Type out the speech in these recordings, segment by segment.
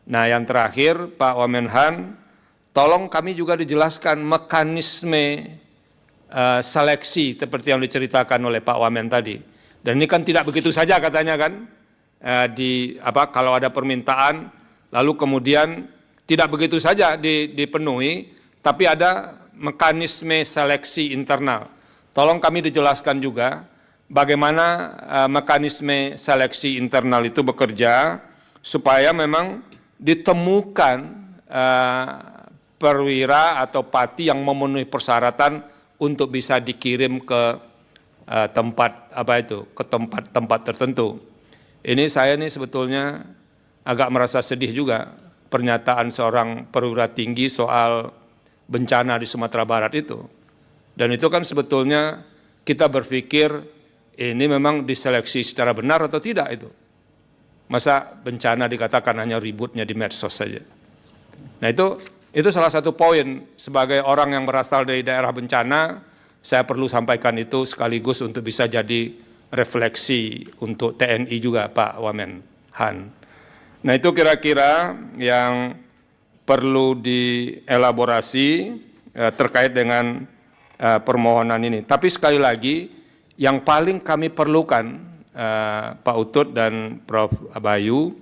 Nah, yang terakhir Pak Wamenhan, tolong kami juga dijelaskan mekanisme seleksi seperti yang diceritakan oleh Pak Wamen tadi. Dan ini kan tidak begitu saja katanya kan, kalau ada permintaan lalu kemudian tidak begitu saja dipenuhi, tapi ada mekanisme seleksi internal. Tolong kami dijelaskan juga bagaimana mekanisme seleksi internal itu bekerja supaya memang ditemukan perwira atau pati yang memenuhi persyaratan untuk bisa dikirim ke tempat tertentu. Ini saya nih sebetulnya agak merasa sedih juga pernyataan seorang perwira tinggi soal bencana di Sumatera Barat itu. Dan itu kan sebetulnya kita berpikir ini memang diseleksi secara benar atau tidak itu. Masa bencana dikatakan hanya ributnya di medsos saja. Nah itu salah satu poin sebagai orang yang berasal dari daerah bencana, saya perlu sampaikan itu sekaligus untuk bisa jadi refleksi untuk TNI juga Pak Wamenhan. Nah itu kira-kira yang perlu dielaborasi terkait dengan permohonan ini. Tapi sekali lagi yang paling kami perlukan Pak Utut dan Prof. Bayu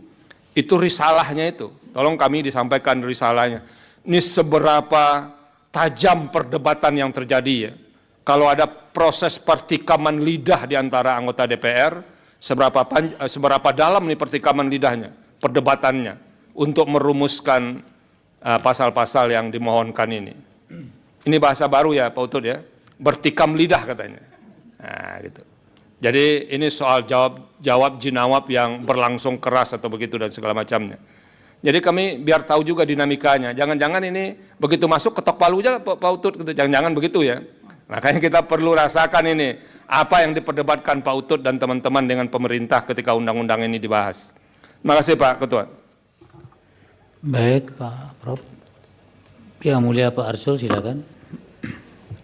itu risalahnya itu. Tolong kami disampaikan risalahnya. Ini seberapa tajam perdebatan yang terjadi ya. Kalau ada proses pertikaman lidah di antara anggota DPR, seberapa dalam nih pertikaman lidahnya, perdebatannya untuk merumuskan pasal-pasal yang dimohonkan ini. Ini bahasa baru ya Pak Utut ya, bertikam lidah katanya. Nah gitu. Jadi ini soal jawab jinawab yang berlangsung keras atau begitu dan segala macamnya. Jadi kami biar tahu juga dinamikanya. Jangan-jangan ini begitu masuk ketok palu aja Pak Utut gitu. Jangan-jangan begitu ya. Makanya kita perlu rasakan ini apa yang diperdebatkan Pak Utut dan teman-teman dengan pemerintah ketika undang-undang ini dibahas. Terima kasih Pak Ketua. Baik Pak Prof. Yang mulia Pak Arsul silakan.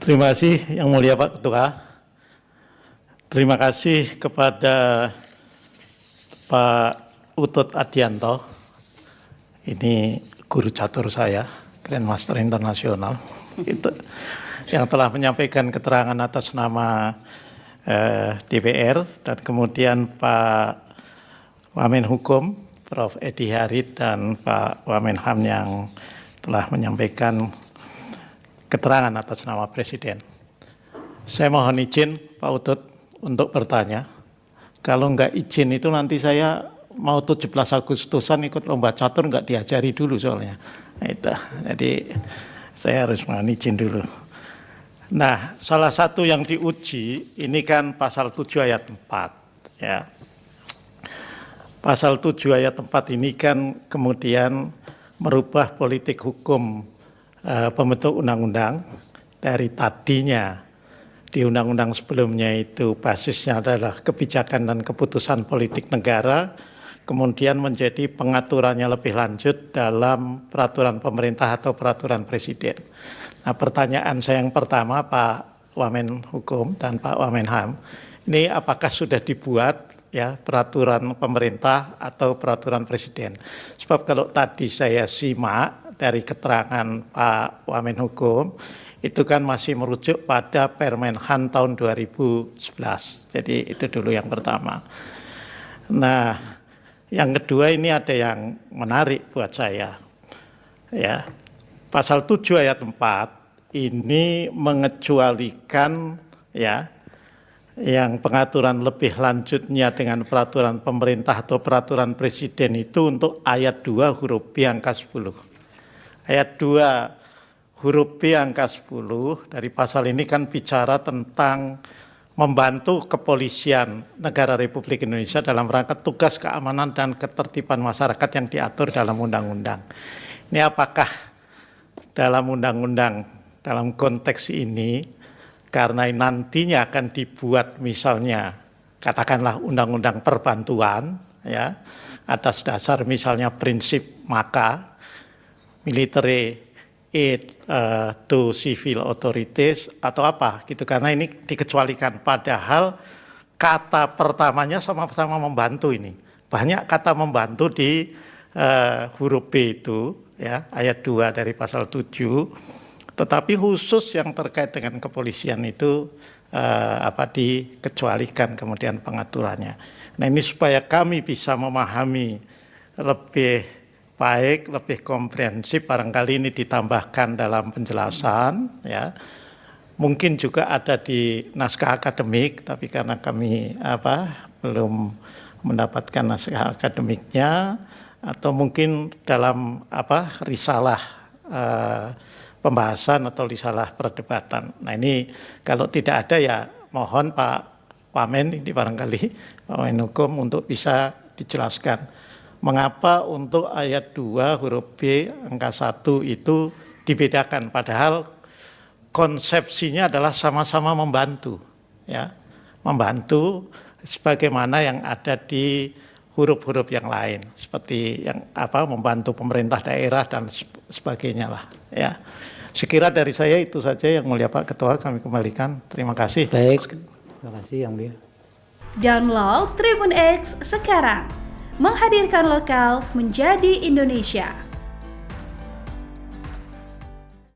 Terima kasih Yang mulia Pak Ketua. Terima kasih kepada Pak Utut Adianto. Ini guru catur saya, Grandmaster Internasional, itu yang telah menyampaikan keterangan atas nama DPR, dan kemudian Pak Wamen Hukum, Prof. Edi Harit, dan Pak Wamenhan yang telah menyampaikan keterangan atas nama Presiden. Saya mohon izin Pak Utut untuk bertanya, kalau enggak izin itu nanti saya mau 17 Agustusan ikut lomba catur nggak diajari dulu soalnya. Nah, itu. Jadi saya harus mohon izin dulu. Nah, salah satu yang diuji ini kan pasal 7 ayat 4 ya. Pasal 7 ayat 4 ini kan kemudian merubah politik hukum pembentuk undang-undang dari tadinya di undang-undang sebelumnya itu basisnya adalah kebijakan dan keputusan politik negara, kemudian menjadi pengaturannya lebih lanjut dalam peraturan pemerintah atau peraturan presiden. Nah, pertanyaan saya yang pertama Pak Wamen Hukum dan Pak Wamenhan, ini apakah sudah dibuat ya peraturan pemerintah atau peraturan presiden? Sebab kalau tadi saya simak dari keterangan Pak Wamen Hukum, itu kan masih merujuk pada Permenhan tahun 2011. Jadi itu dulu yang pertama. Nah, yang kedua ini ada yang menarik buat saya. Ya. Pasal 7 ayat 4 ini mengecualikan ya yang pengaturan lebih lanjutnya dengan peraturan pemerintah atau peraturan presiden itu untuk ayat 2 huruf B angka 10. Ayat 2 huruf B angka 10 dari pasal ini kan bicara tentang membantu kepolisian negara Republik Indonesia dalam rangka tugas keamanan dan ketertiban masyarakat yang diatur dalam undang-undang. Ini apakah dalam undang-undang, dalam konteks ini, karena nantinya akan dibuat misalnya, katakanlah undang-undang perbantuan, ya, atas dasar misalnya prinsip maka, military aid to civil authorities atau apa gitu, karena ini dikecualikan, padahal kata pertamanya sama-sama membantu. Ini banyak kata membantu di huruf B itu, ya, ayat 2 dari pasal 7, tetapi khusus yang terkait dengan kepolisian itu dikecualikan kemudian pengaturannya. Nah, ini supaya kami bisa memahami lebih baik, lebih komprehensif, barangkali ini ditambahkan dalam penjelasan, ya. Mungkin juga ada di naskah akademik, tapi karena kami belum mendapatkan naskah akademiknya, atau mungkin dalam risalah pembahasan atau risalah perdebatan. Nah, ini kalau tidak ada ya mohon Pak Wamen ini barangkali Pak Menhukum untuk bisa dijelaskan mengapa untuk ayat 2 huruf B angka 1 itu dibedakan, padahal konsepsinya adalah sama-sama membantu, ya, membantu sebagaimana yang ada di huruf-huruf yang lain, seperti yang membantu pemerintah daerah dan sebagainya lah, ya. Sekira dari saya itu saja, Yang Mulia Pak Ketua, kami kembalikan. Terima kasih. Baik, terima kasih Yang Mulia. Download Tribun X sekarang, menghadirkan lokal menjadi Indonesia.